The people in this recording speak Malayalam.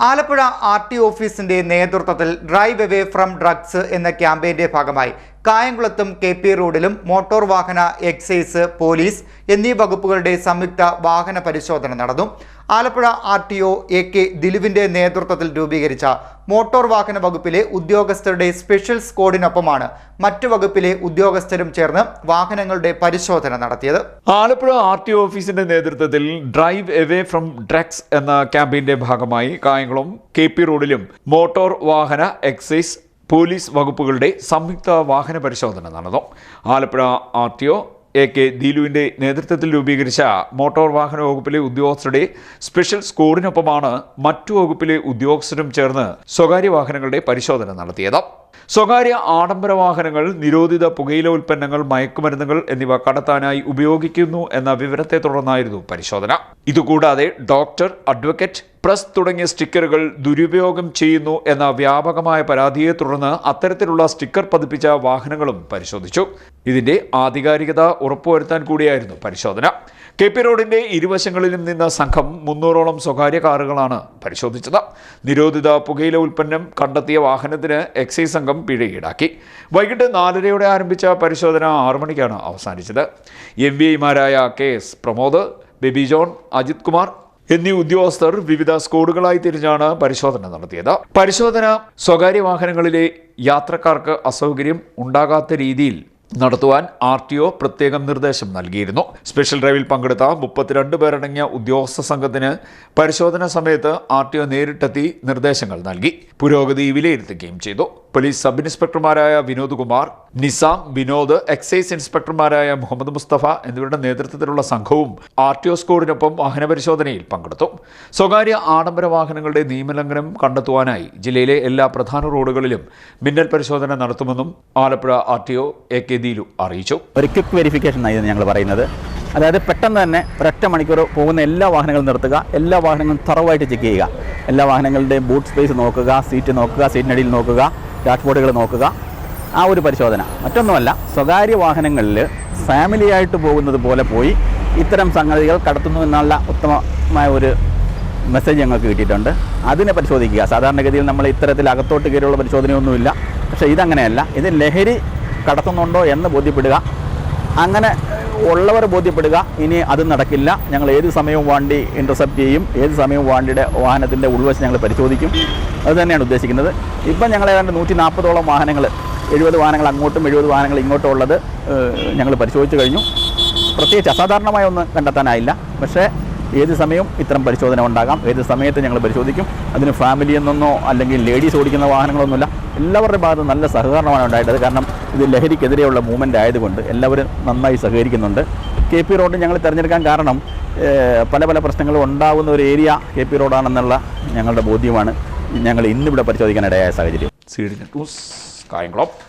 ആലപ്പുഴ ആർടി ഓഫീസിന്റെ നേതൃത്വത്തിൽ ഡ്രൈവ് അവേ ഫ്രം ഡ്രഗ്സ് എന്ന ക്യാമ്പയിന്റെ ഭാഗമായി കായംകുളത്തും KP റോഡിലും മോട്ടോർ വാഹന എക്സൈസ്, പോലീസ് എന്നീ വകുപ്പുകളുടെ സംയുക്ത വാഹന പരിശോധന നടന്നു. ആലപ്പുഴ RTO AK ദിലുവിന്റെ നേതൃത്വത്തിൽ രൂപീകരിച്ച മോട്ടോർ വാഹന വകുപ്പിലെ ഉദ്യോഗസ്ഥരുടെ സ്പെഷ്യൽ സ്ക്വാഡിനൊപ്പമാണ് മറ്റു വകുപ്പിലെ ഉദ്യോഗസ്ഥരും ചേർന്ന് വാഹനങ്ങളുടെ പരിശോധന നടത്തിയത്. ആലപ്പുഴ RTO ഓഫീസിന്റെ നേതൃത്വത്തിൽ ഡ്രൈവ് അവേ ഫ്രം ഡ്രഗ്സ് എന്ന ക്യാമ്പയിന്റെ ഭാഗമായി കായംകുളം KP റോഡിലും മോട്ടോർ വാഹന എക്സൈസ്, പോലീസ് വകുപ്പുകളുടെ സംയുക്ത വാഹന പരിശോധന നടന്നു. ആലപ്പുഴ RTO AK ദിലുവിന്റെ നേതൃത്വത്തിൽ രൂപീകരിച്ച മോട്ടോർ വാഹന വകുപ്പിലെ ഉദ്യോഗസ്ഥരുടെ സ്പെഷ്യൽ സ്ക്വാഡിനൊപ്പമാണ് മറ്റു വകുപ്പിലെ ഉദ്യോഗസ്ഥരും ചേർന്ന് സ്വകാര്യ വാഹനങ്ങളുടെ പരിശോധന നടത്തിയത്. സ്വകാര്യ ആഡംബര വാഹനങ്ങൾ, നിരോധിത പുകയില ഉൽപ്പന്നങ്ങൾ, മയക്കുമരുന്നുകൾ എന്നിവ കടത്താനായി ഉപയോഗിക്കുന്നു എന്ന വിവരത്തെ തുടർന്നായിരുന്നു പരിശോധന. ഇതുകൂടാതെ ഡോക്ടർ, അഡ്വക്കേറ്റ്, പ്രസ് തുടങ്ങിയ സ്റ്റിക്കറുകൾ ദുരുപയോഗം ചെയ്യുന്നു എന്ന വ്യാപകമായ പരാതിയെ തുടർന്ന് അത്തരത്തിലുള്ള സ്റ്റിക്കർ പതിപ്പിച്ച വാഹനങ്ങളും പരിശോധിച്ചു. ഇതിന്റെ ആധികാരികത ഉറപ്പുവരുത്താൻ കൂടിയായിരുന്നു പരിശോധന. KP റോഡിന്റെ ഇരുവശങ്ങളിലും നിന്ന സംഘം 300ഓളം സ്വകാര്യ കാറുകളാണ് പരിശോധിച്ചത്. നിരോധിത പുകയില ഉൽപ്പന്നം കണ്ടെത്തിയ വാഹനത്തിന് എക്സൈസ് സംഘം പിഴ ഈടാക്കി. വൈകിട്ട് 4:30 ആരംഭിച്ച പരിശോധന 6 മണിക്കാണ് അവസാനിച്ചത്. MVIമാരായ KS പ്രമോദ്, ബേബി ജോൺ, അജിത് കുമാർ എന്നീ ഉദ്യോഗസ്ഥർ വിവിധ സ്ക്വാഡുകളായി തിരിഞ്ഞാണ് പരിശോധന നടത്തിയത്. പരിശോധന സ്വകാര്യ വാഹനങ്ങളിലെ യാത്രക്കാർക്ക് അസൗകര്യം ഉണ്ടാകാത്ത രീതിയിൽ നടത്തുവാൻ RTO പ്രത്യേകം നിർദ്ദേശം നൽകിയിരുന്നു. സ്പെഷ്യൽ ഡ്രൈവിൽ പങ്കെടുത്ത 32 പേരടങ്ങിയ ഉദ്യോഗസ്ഥ സംഘത്തിന് പരിശോധന സമയത്ത് RTO നേരിട്ടെത്തി നിർദ്ദേശങ്ങൾ നൽകി. പുരോഗതി വിലയിരുത്തുകയും ചെയ്തു. പോലീസ് സബ് ഇൻസ്പെക്ടർമാരായ വിനോദ് കുമാർ, നിസാം, വിനോദ്, എക്സൈസ് ഇൻസ്പെക്ടർമാരായ മുഹമ്മദ് മുസ്തഫ എന്നിവരുടെ നേതൃത്വത്തിലുള്ള സംഘവും RTO സ്ക്വാഡിനൊപ്പം വാഹന പരിശോധനയിൽ പങ്കെടുത്തു. സ്വകാര്യ ആഡംബര വാഹനങ്ങളുടെ നിയമലംഘനം കണ്ടെത്തുവാനായി ജില്ലയിലെ എല്ലാ പ്രധാന റോഡുകളിലും മിന്നൽ പരിശോധന നടത്തുമെന്നും ആലപ്പുഴ RTO AK ദിലു അറിയിച്ചു. ഒരു ക്വിക്ക് വെരിഫിക്കേഷൻ ആയിരുന്നു ഞങ്ങൾ പറയുന്നത്. അതായത് പെട്ടെന്ന് തന്നെ ഒരൊറ്റ മണിക്കൂർ പോകുന്ന എല്ലാ വാഹനങ്ങളും നിർത്തുക, എല്ലാ വാഹനങ്ങളും തറവായിട്ട് ചെക്ക് ചെയ്യുക, എല്ലാ വാഹനങ്ങളുടെയും ബൂട്ട് സ്പേസ് നോക്കുക, സീറ്റ് നോക്കുക, സീറ്റിനടിയിൽ നോക്കുക, ഡാഷ്ബോർഡുകൾ നോക്കുക. ആ ഒരു പരിശോധന. മറ്റൊന്നുമല്ല, സ്വകാര്യ വാഹനങ്ങളിൽ ഫാമിലിയായിട്ട് പോകുന്നത് പോലെ പോയി ഇത്തരം സംഗതികൾ കടത്തുന്നു എന്നുള്ള ഉത്തമമായ ഒരു മെസ്സേജ് ഞങ്ങൾക്ക് കിട്ടിയിട്ടുണ്ട്. അതിനെ പരിശോധിക്കുക. സാധാരണഗതിയിൽ നമ്മൾ ഇത്തരത്തിൽ അകത്തോട്ട് കയറിയുള്ള പരിശോധനയൊന്നുമില്ല. പക്ഷേ ഇതങ്ങനെയല്ല. ഇത് ലഹരി കടത്തുന്നുണ്ടോ എന്ന് ബോധ്യപ്പെടുക. അങ്ങനെ ഉള്ളവർ ബോധ്യപ്പെടുക. ഇനി അത് നടക്കില്ല. ഞങ്ങൾ ഏത് സമയവും വണ്ടി ഇൻ്റർസെപ്റ്റ് ചെയ്യും. ഏത് സമയവും വാഹനത്തിൻ്റെ ഉൾവശം ഞങ്ങൾ പരിശോധിക്കും. അത് തന്നെയാണ് ഉദ്ദേശിക്കുന്നത്. ഇപ്പം ഞങ്ങൾ ഏതാണ്ട് 140ഓളം വാഹനങ്ങൾ, 70 വാഹനങ്ങൾ അങ്ങോട്ടും 70 വാഹനങ്ങൾ ഇങ്ങോട്ടും ഉള്ളത് ഞങ്ങൾ പരിശോധിച്ച് കഴിഞ്ഞു. പ്രത്യേകിച്ച് അസാധാരണമായ ഒന്നും കണ്ടെത്താനായില്ല. പക്ഷേ ഏത് സമയവും ഇത്തരം പരിശോധന ഉണ്ടാകാം. ഏത് സമയത്ത് ഞങ്ങൾ പരിശോധിക്കും. അതിന് ഫാമിലി എന്നൊന്നോ അല്ലെങ്കിൽ ലേഡീസ് ഓടിക്കുന്ന വാഹനങ്ങളൊന്നുമില്ല. എല്ലാവരുടെ ഭാഗത്ത് നല്ല സഹകരണമാണ് ഉണ്ടായിട്ടത്. കാരണം ഇത് ലഹരിക്കെതിരെയുള്ള മൂവ്മെൻ്റ് ആയതുകൊണ്ട് എല്ലാവരും നന്നായി സഹകരിക്കുന്നുണ്ട്. KP റോഡ് ഞങ്ങൾ തിരഞ്ഞെടുക്കാൻ കാരണം പല പ്രശ്നങ്ങളും ഉണ്ടാകുന്ന ഒരു ഏരിയ KP റോഡാണെന്നുള്ള ഞങ്ങളുടെ ബോധ്യമാണ് ഞങ്ങൾ ഇന്നിവിടെ പരിശോധിക്കാനിടയായ സാഹചര്യം. CDN news, Kayamkulam.